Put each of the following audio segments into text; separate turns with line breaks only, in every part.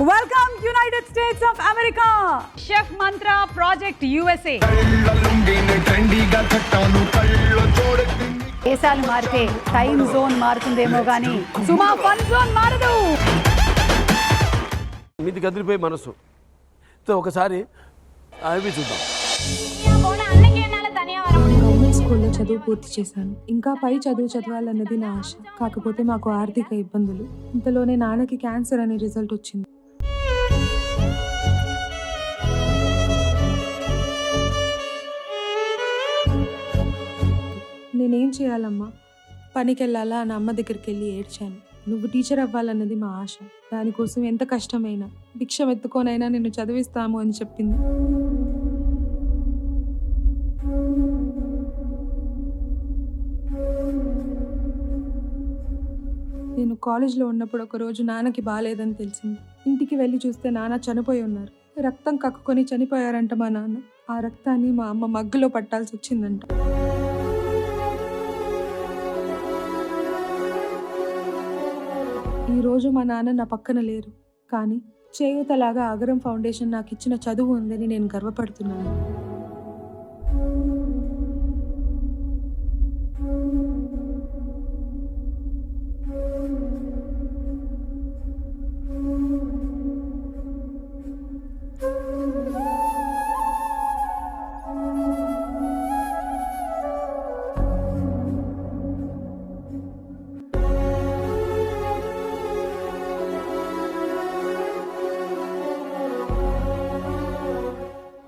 Welcome United States of America. Chef Mantra Project USA. దేశాలు మారితే time zone మారుతుందేమో కానీ సుమా fun zone మారదు.
మీది కదిలిపోయి మనసు ఒకసారి అవి చూద్దాం.
గవర్నమెంట్ స్కూల్లో చదువు పూర్తి చేశాను. ఇంకా పై చదువు చదవాలన్నది నా ఆశ. కాకపోతే మాకు ఆర్థిక ఇబ్బందులు. ఇంతలోనే నాన్నకి క్యాన్సర్ అనే రిజల్ట్ వచ్చింది. నేనేం చేయాలమ్మా? పనికి వెళ్ళాలా అని అమ్మ దగ్గరికి వెళ్ళి ఏడ్చాను. నువ్వు టీచర్ అవ్వాలన్నది మా ఆశ. దానికోసం ఎంత కష్టమైనా భిక్షం ఎత్తుకోనైనా నిన్ను చదివిస్తాము అని చెప్పింది. నేను కాలేజ్లో ఉన్నప్పుడు ఒకరోజు నాన్నకి బాగాలేదని తెలిసింది. ఇంటికి వెళ్ళి చూస్తే నాన్న చనిపోయి ఉన్నారు. రక్తం కక్కుకొని చనిపోయారంట మా నాన్న. ఆ రక్తాన్ని మా అమ్మ మగ్గులో పట్టాల్సి వచ్చిందంట. ఈరోజు మా నాన్న నా పక్కన లేరు. కానీ చేయూతలాగా అగరం ఫౌండేషన్ నాకు ఇచ్చిన చదువు ఉందని నేను గర్వపడుతున్నాను.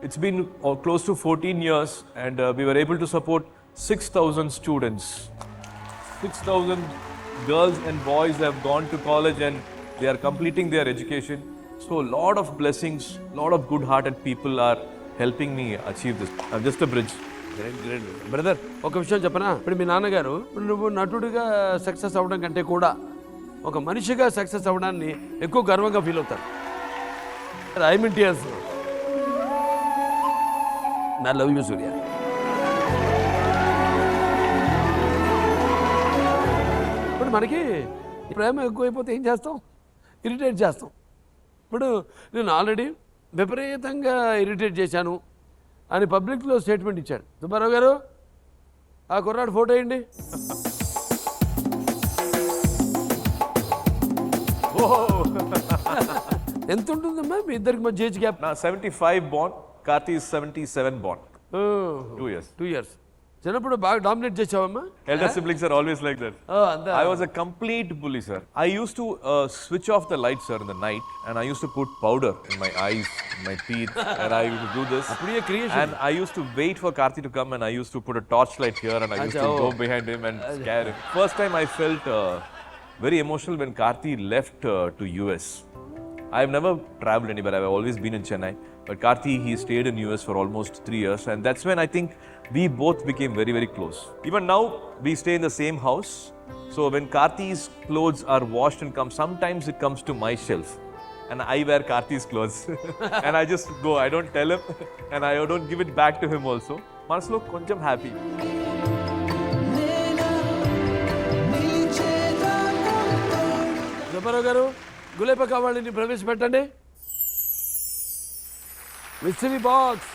It's been close to 14 years and we were able to support 6,000 students. 6,000 girls and boys have gone to college and they are completing their education. So a lot of blessings, lot of good-hearted people are helping me achieve this. I'm just a bridge.
Great brother. ఒక విషయం చెప్పనా? ఇప్పుడు మీ నాన్నగారు నువ్వు నటుడిగా success అవ్వడం కంటే కూడా ఒక మనిషిగా సక్సెస్ అవ్వడాన్ని ఎక్కువ గర్వంగా ఫీల్ అవుతారు. I mean tears. I love you, Suriya. ఇప్పుడు మనకి ప్రేమ ఎక్కువైపోతే ఏం చేస్తాం? ఇరిటేట్ చేస్తాం. ఇప్పుడు నేను ఆల్రెడీ విపరీతంగా ఇరిటేట్ చేశాను అని పబ్లిక్లో స్టేట్మెంట్ ఇచ్చాడు. సుబ్బారావు గారు, ఆ కుర్రాడు ఫోటో వేయండి. ఎంత ఉంటుందమ్మా మీ ఇద్దరికి మధ్య age gap?
Now 75 born, Karthi is 77 born. 2 years.
2 years. చిన్నప్పుడు బాగా dominate చేసావమ్మా?
Elder siblings are always like that. I was a complete bully, sir. I used to switch off the lights, sir, in the night, and I used to put powder in my eyes, in my teeth, and I used to do this. And I used to wait for Karthi to come, and I used to put a torchlight here, and I used to go behind him and scare him. First time I felt very emotional when Karthi left to US. I've never traveled anywhere. I've always been in Chennai. But Karthi, he stayed in US for almost 3 years. And that's when I think we both became very, very close. Even now, we stay in the same house. So when Karthi's clothes are washed and come, sometimes it comes to my shelf. And I wear Karthi's clothes. And I just go. I don't tell him. And I don't give it back to him also. Manaslo koncham happy.
Subbarao garu, గులేప కావాలని ప్రవేశపెట్టండి. Mystery box.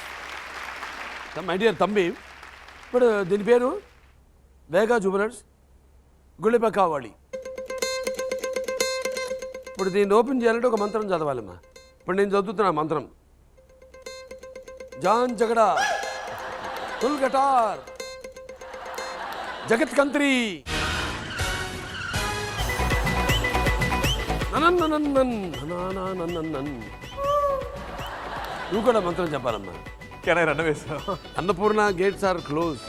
My dear తంబి, ఇప్పుడు దీని పేరు వేగా జుబలర్స్ గుళిప కావాలి. ఇప్పుడు దీన్ని ఓపెన్ చేయాలంటే ఒక మంత్రం చదవాలమ్మా. ఇప్పుడు నేను చదువుతున్నా మంత్రం. జాన్ జగడా తుల్ గటార్ జగత్ కంత్రి నువ్వు కూడా మంత్రం చెప్పాలమ్మా.
Can I run away, sir?
Annapurna gates are closed.